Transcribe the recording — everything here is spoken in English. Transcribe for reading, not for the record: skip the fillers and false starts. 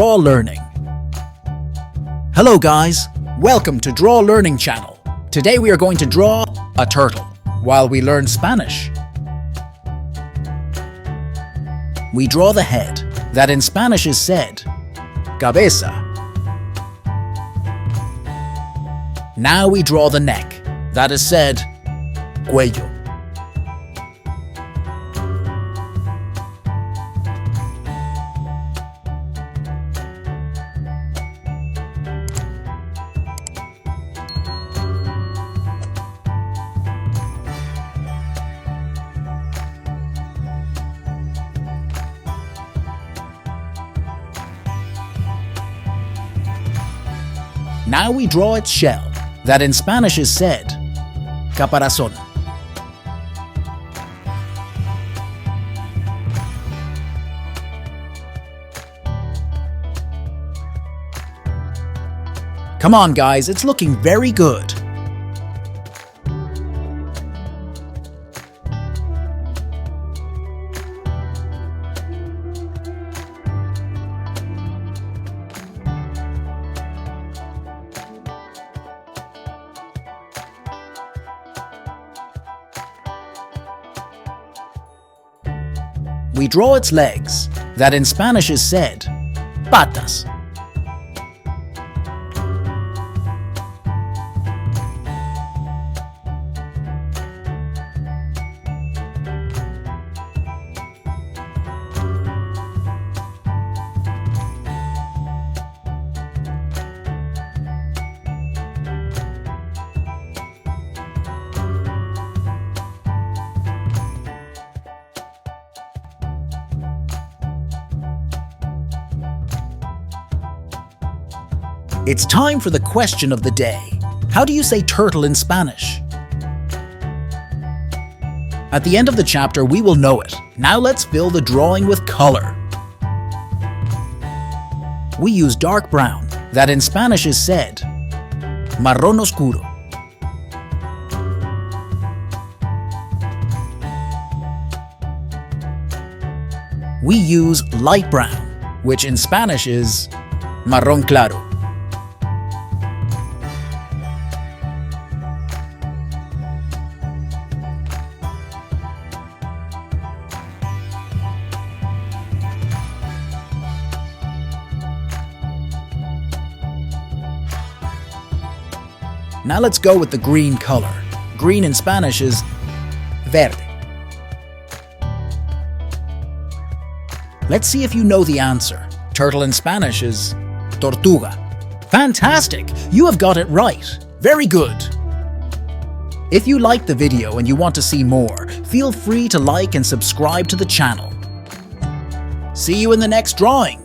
Draw Learning. Hello guys, welcome to Draw Learning channel. Today we are going to draw a turtle while we learn Spanish. We draw the head, that in Spanish is said, CABEZA. Now we draw the neck, that is said, CUELLO. Now we draw its shell, that in Spanish is said, CAPARAZÓN. Come on guys, it's looking very good. We draw its legs, that in Spanish is said, patas. It's time for the question of the day. How do you say turtle in Spanish? At the end of the chapter, we will know it. Now let's fill the drawing with color. We use dark brown, that in Spanish is said, MARRÓN OSCURO. We use light brown, which in Spanish is MARRÓN CLARO. Now let's go with the green color. Green in Spanish is VERDE. Let's see if you know the answer. Turtle in Spanish is TORTUGA. Fantastic! You have got it right. Very good. If you liked the video and you want to see more, feel free to like and subscribe to the channel. See you in the next drawing.